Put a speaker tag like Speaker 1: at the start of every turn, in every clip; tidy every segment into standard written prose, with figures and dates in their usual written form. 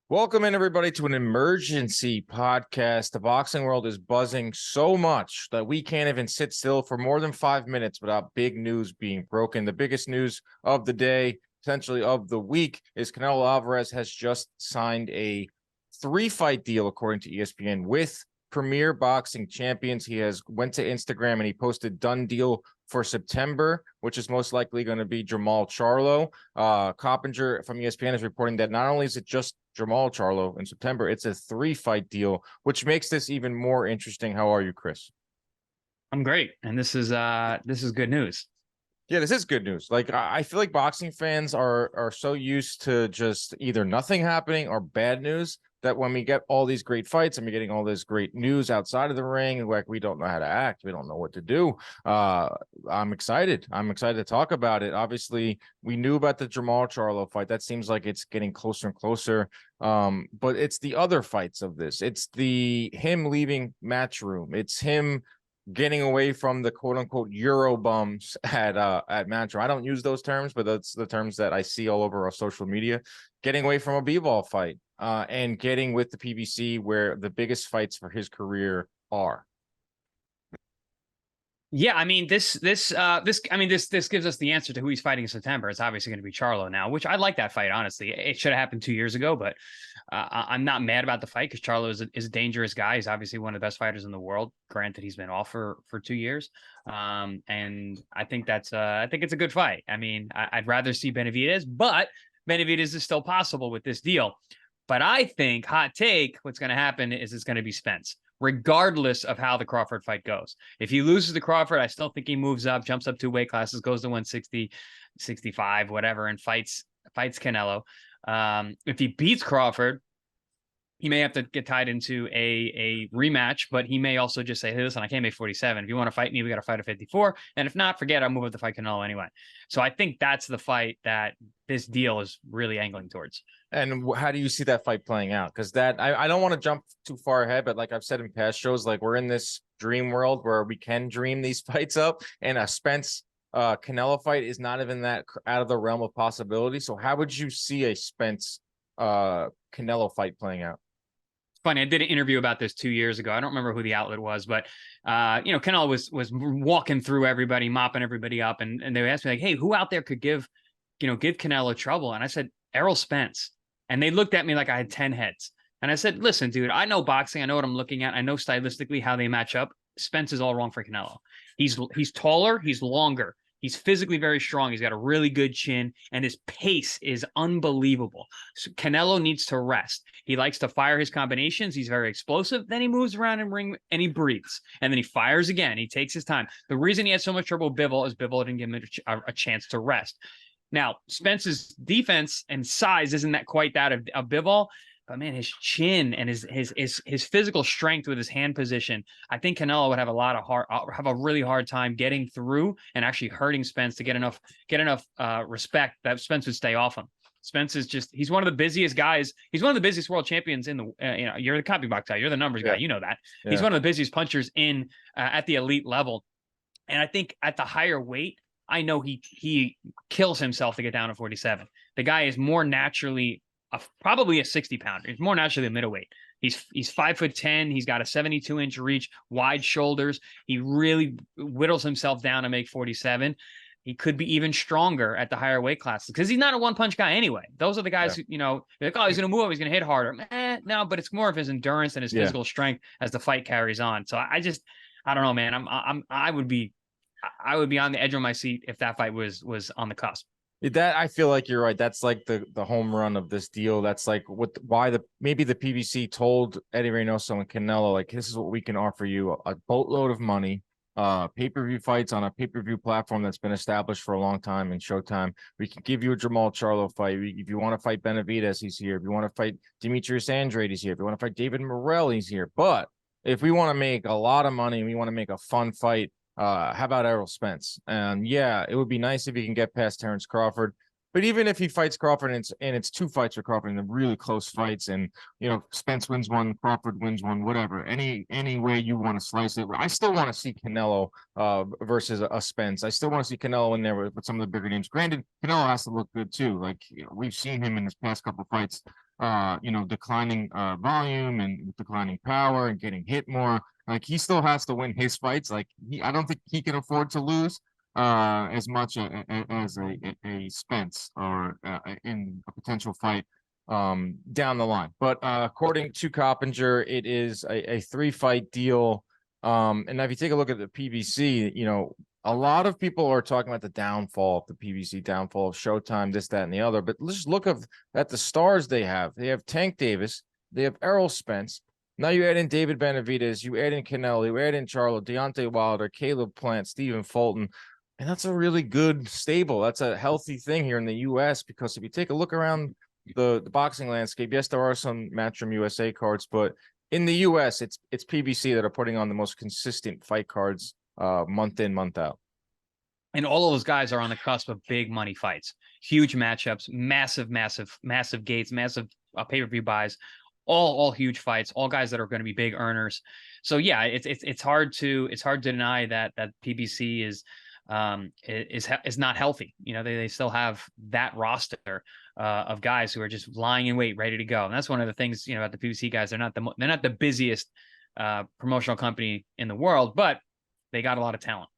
Speaker 1: Welcome in, everybody, to an emergency podcast. The boxing world is buzzing so much that we can't even sit still for more than 5 minutes without big news being broken. The biggest news of the day, essentially of the week, is Canelo Alvarez has just signed a 3-fight deal, according to ESPN, with Premier Boxing Champions. He went to Instagram and he posted done deal for September, which is most likely going to be Jermall Charlo. Coppinger from ESPN is reporting that not only is it just Jermall Charlo in September, it's a 3-fight deal, which makes this even more interesting. How are you, Chris?
Speaker 2: I'm great, and this is good news.
Speaker 1: Yeah, this is good news. Like, I feel like boxing fans are so used to just either nothing happening or bad news that when we get all these great fights and we're getting all this great news outside of the ring, like, we don't know how to act. We don't know what to do. I'm excited. I'm excited to talk about it. Obviously, we knew about the Jermall Charlo fight. That seems like it's getting closer and closer. But it's the other fights of this. It's him leaving Matchroom. It's him getting away from the quote unquote Euro bums at Matchroom. I don't use those terms, but that's the terms that I see all over our social media. Getting away from a b-ball fight, and getting with the PBC, where the biggest fights for his career are.
Speaker 2: Yeah, I mean, this gives us the answer to who he's fighting in September. It's obviously going to be Charlo now, which I like that fight, honestly. It should have happened 2 years ago, but I'm not mad about the fight because Charlo is a dangerous guy. He's obviously one of the best fighters in the world. Granted, he's been off for 2 years. And I think it's a good fight. I mean, I'd rather see Benavidez, but Benavidez is still possible with this deal. But I think, hot take, what's going to happen is it's going to be Spence, regardless of how the Crawford fight goes. If he loses to Crawford, I still think he moves up, jumps up 2 weight classes, goes to 160, 65, whatever, and fights Canelo. If he beats Crawford, he may have to get tied into a rematch, but he may also just say, hey, listen, I can't make 47. If you want to fight me, we got to fight at 54. And if not, forget, I'll move up to fight Canelo anyway. So I think that's the fight that this deal is really angling towards.
Speaker 1: And how do you see that fight playing out? Because I don't want to jump too far ahead, but like I've said in past shows, like, we're in this dream world where we can dream these fights up, and a Spence Canelo fight is not even that out of the realm of possibility. So how would you see a Spence Canelo fight playing out?
Speaker 2: Funny, I did an interview about this 2 years ago. I don't remember who the outlet was, but Canelo was walking through everybody, mopping everybody up, and they asked me, like, hey, who out there could give Canelo trouble? And I said, Errol Spence. And they looked at me like I had 10 heads. And I said, listen, dude, I know boxing. I know what I'm looking at. I know stylistically how they match up. Spence is all wrong for Canelo. He's taller. He's longer. He's physically very strong. He's got a really good chin, and his pace is unbelievable. So Canelo needs to rest. He likes to fire his combinations. He's very explosive. Then he moves around and ring, and he breathes. And then he fires again. He takes his time. The reason he had so much trouble with Bivol is Bivol didn't give him a chance to rest. Now, Spence's defense and size isn't that quite that of Bivol, but man, his chin and his physical strength with his hand position, I think Canelo would have a really hard time getting through and actually hurting Spence to get enough respect that Spence would stay off him. Spence is he's one of the busiest guys. He's one of the busiest world champions in the, you're the copy box guy. You're the numbers guy. You know that. Yeah. He's one of the busiest punchers in at the elite level. And I think at the higher weight, I know he kills himself to get down to 47. The guy is more naturally probably a 60-pounder. He's more naturally a middleweight. He's 5'10". He's got a 72-inch reach, wide shoulders. He really whittles himself down to make 47. He could be even stronger at the higher weight classes because he's not a one-punch guy anyway. Those are the guys who, they're like, oh, he's going to move up, he's going to hit harder. No, but it's more of his endurance and his physical strength as the fight carries on. So I don't know, man. I would be on the edge of my seat if that fight was on the cusp.
Speaker 1: That, I feel like you're right. That's like the home run of this deal. That's like maybe the PBC told Eddie Reynoso and Canelo, like, this is what we can offer you: a boatload of money, pay-per-view fights on a pay-per-view platform that's been established for a long time in Showtime. We can give you a Jermall Charlo fight. If you want to fight Benavidez, he's here. If you want to fight Demetrius Andrade, he's here. If you want to fight David Morrell, he's here. But if we want to make a lot of money and we want to make a fun fight, how about Errol Spence? And yeah, it would be nice if he can get past Terrence Crawford. But even if he fights Crawford and it's 2 fights for Crawford and really close fights, and Spence wins one, Crawford wins one, whatever, any way you want to slice it, I still want to see Canelo versus a Spence. I still want to see Canelo in there with some of the bigger names. Granted, Canelo has to look good too. Like, we've seen him in his past couple of fights declining volume and declining power and getting hit more. Like he still has to win his fights. Like I don't think he can afford to lose as much as a Spence or in a potential fight down the line. But according to Coppinger, it is a 3-fight deal. And if you take a look at the PBC, a lot of people are talking about the downfall of the PBC, downfall of Showtime, this, that, and the other. But let's just look at the stars they have. They have Tank Davis. They have Errol Spence. Now you add in David Benavidez. You add in Canelo. You add in Charlo, Deontay Wilder, Caleb Plant, Stephen Fulton. And that's a really good stable. That's a healthy thing here in the U.S. because if you take a look around the boxing landscape, yes, there are some Matchroom USA cards, but in the U.S., it's PBC that are putting on the most consistent fight cards month in, month out.
Speaker 2: And all of those guys are on the cusp of big money fights, huge matchups, massive gates, massive pay-per-view buys, all huge fights, all guys that are going to be big earners. So yeah, it's hard to deny that PBC is not healthy. They still have that roster of guys who are just lying in wait, ready to go. And that's one of the things, about the PBC guys. They're not the busiest promotional company in the world, but they got a lot of talent.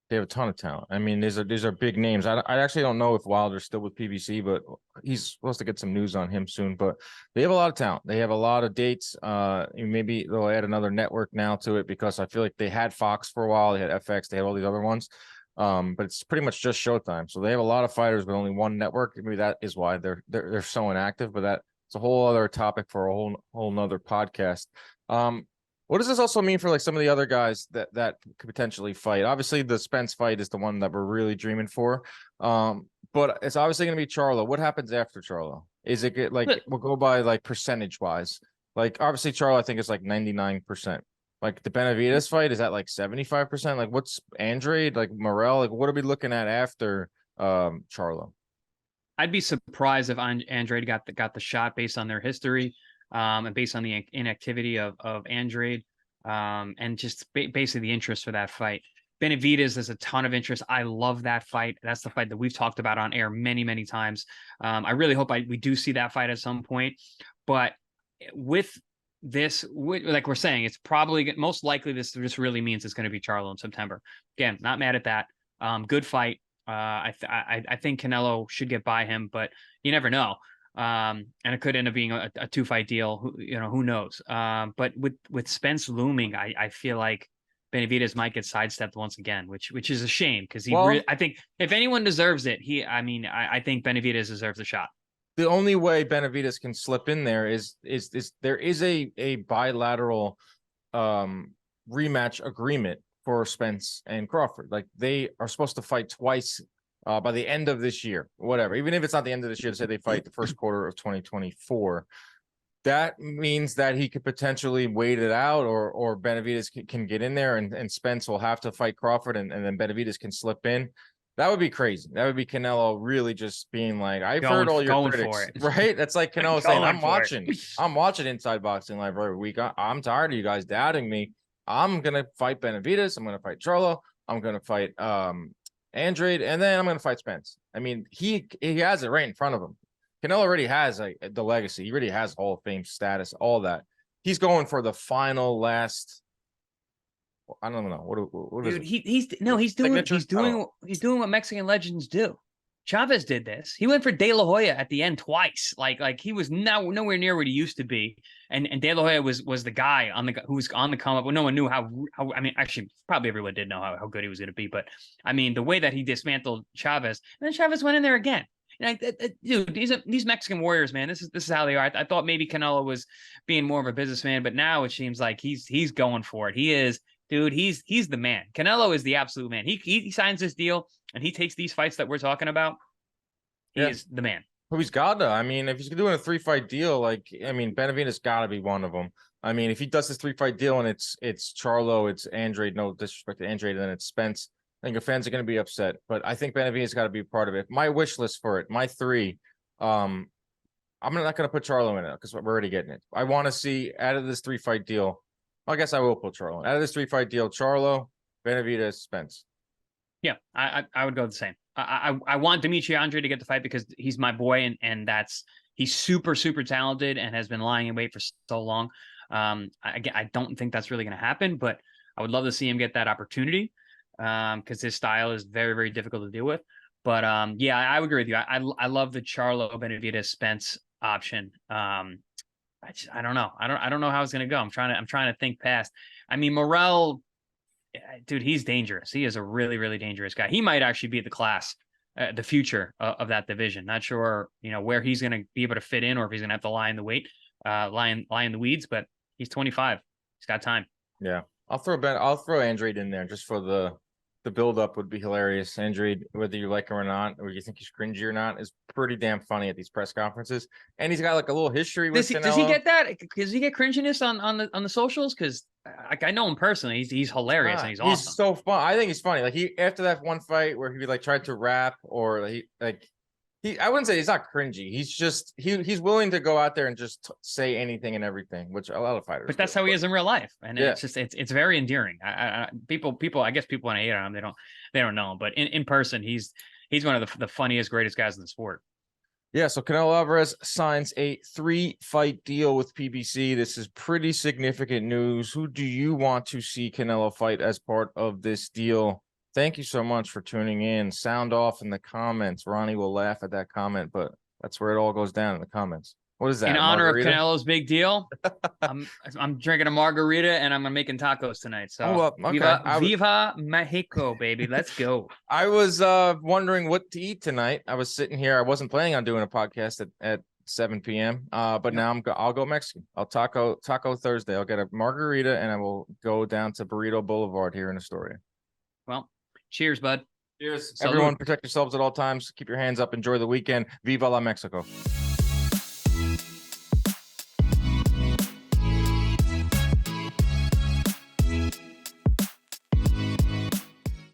Speaker 1: They have a ton of talent. I mean, these are big names. I actually don't know if Wilder's still with PBC, but he's supposed to get some news on him soon. But they have a lot of talent. They have a lot of dates. Maybe they'll add another network now to it because I feel like they had Fox for a while. They had FX. They had all these other ones. But it's pretty much just Showtime. So they have a lot of fighters, but only one network. Maybe that is why they're so inactive. But that's a whole other topic for a whole nother podcast. What does this also mean for like some of the other guys that could potentially fight? Obviously, the Spence fight is the one that we're really dreaming for. But it's obviously going to be Charlo. What happens after Charlo? Is it like we'll go by like percentage wise? Like obviously Charlo, I think is like 99%. Like the Benavidez fight is at like 75%. Like what's Andrade, like Morrell? Like what are we looking at after Charlo?
Speaker 2: I'd be surprised if Andrade got the shot based on their history. And based on the inactivity of Andrade, and just basically the interest for that fight. Benavidez, there's a ton of interest. I love that fight. That's the fight that we've talked about on air many times. I really hope we do see that fight at some point. But with this, like we're saying, it's probably most likely this really means it's going to be Charlo in September. Again, not mad at that. Good fight. I think Canelo should get by him, but you never know. And it could end up being a 2-fight deal. Who knows? But with Spence looming, I feel like Benavidez might get sidestepped once again, which is a shame because I think if anyone deserves it, I think Benavidez deserves a shot.
Speaker 1: The only way Benavidez can slip in there is there is a bilateral rematch agreement for Spence and Crawford. Like they are supposed to fight twice by the end of this year, whatever. Even if it's not the end of this year, say they fight the first quarter of 2024, that means that he could potentially wait it out, or Benavidez can get in there, and Spence will have to fight Crawford, and then Benavidez can slip in. That would be crazy. That would be Canelo really just being like, I've heard all your critics, right? That's like Canelo saying, I'm watching Inside Boxing Live every week. I'm tired of you guys doubting me. I'm gonna fight Benavidez. I'm gonna fight Charlo. I'm gonna fight Andrade, and then I'm going to fight Spence. I mean, he has it right in front of him. Canelo already has the legacy. He already has Hall of Fame status, all that. He's going for the final last. I don't know what
Speaker 2: Dude,
Speaker 1: is it?
Speaker 2: He's doing what Mexican legends do. Chavez did this. He went for De La Hoya at the end twice. Like he was nowhere near what he used to be. And De La Hoya was the guy who was on the come up. Well, no one knew how. I mean, actually, probably everyone did know how good he was going to be. But I mean, the way that he dismantled Chavez, and then Chavez went in there again. And dude, these Mexican warriors, man, this is how they are. I thought maybe Canelo was being more of a businessman, but now it seems like he's going for it. He is. Dude, he's the man. Canelo is the absolute man. He signs this deal and he takes these fights that we're talking about. He's the man.
Speaker 1: Well, he's got to. I mean, if he's doing a 3-fight deal, Benavidez got to be one of them. I mean, if he does this 3-fight deal and it's Charlo, it's Andrade, no disrespect to Andrade, and then it's Spence, I think the fans are going to be upset. But I think Benavidez got to be part of it. My wish list for it, my 3, I'm not going to put Charlo in it because we're already getting it. I want to see out of this 3-fight deal. I guess I will put Charlo in. Out of this 3-fight deal, Charlo, Benavidez, Spence.
Speaker 2: Yeah, I would go the same. I want Dimitri Andrade to get the fight because he's my boy, and that's He's super, super talented and has been lying in wait for so long. I don't think that's really going to happen, but I would love to see him get that opportunity because his style is very, very difficult to deal with. But yeah, I would agree with you. I love the Charlo Benavidez Spence option. I don't know. I don't know how it's going to go. I'm trying to think past. I mean, Morrell, dude, he's dangerous. He is a really, really dangerous guy. He might actually be the class, the future of that division. Not sure, where he's going to be able to fit in, or if he's going to have to lie in the weeds. But he's 25. He's got time.
Speaker 1: Yeah, I'll throw Andrade in there just for the build up would be hilarious. Andrade, whether you like him or not, or you think he's cringy or not, is pretty damn funny at these press conferences. And he's got like a little history with Canelo.
Speaker 2: Does he get that? Does he get cringiness on the socials? Because I know him personally. He's hilarious and he's awesome.
Speaker 1: He's so fun. I think he's funny. Like after that one fight where he like tried to rap, or I wouldn't say he's not cringy. He's just he's willing to go out there and just say anything and everything, which a lot of fighters.
Speaker 2: But that's how he is in real life, and it's just it's very endearing. People, I guess people want to hate on him. They don't know him, but in person, he's one of the funniest, greatest guys in the sport.
Speaker 1: Yeah, so Canelo Alvarez signs a 3-fight deal with PBC. This is pretty significant news. Who do you want to see Canelo fight as part of this deal? Thank you so much for tuning in. Sound off in the comments. Ronnie will laugh at that comment, but that's where it all goes down in the comments. What is that?
Speaker 2: In honor of Canelo's big deal, I'm drinking a margarita and I'm making tacos tonight. So Viva Mexico, baby. Let's go.
Speaker 1: I was wondering what to eat tonight. I was sitting here. I wasn't planning on doing a podcast at 7 p.m. But now I'll go Mexican. I'll taco Thursday. I'll get a margarita and I will go down to Burrito Boulevard here in Astoria.
Speaker 2: Well, cheers, bud.
Speaker 1: Cheers. Salud. Everyone protect yourselves at all times. Keep your hands up. Enjoy the weekend. Viva la Mexico.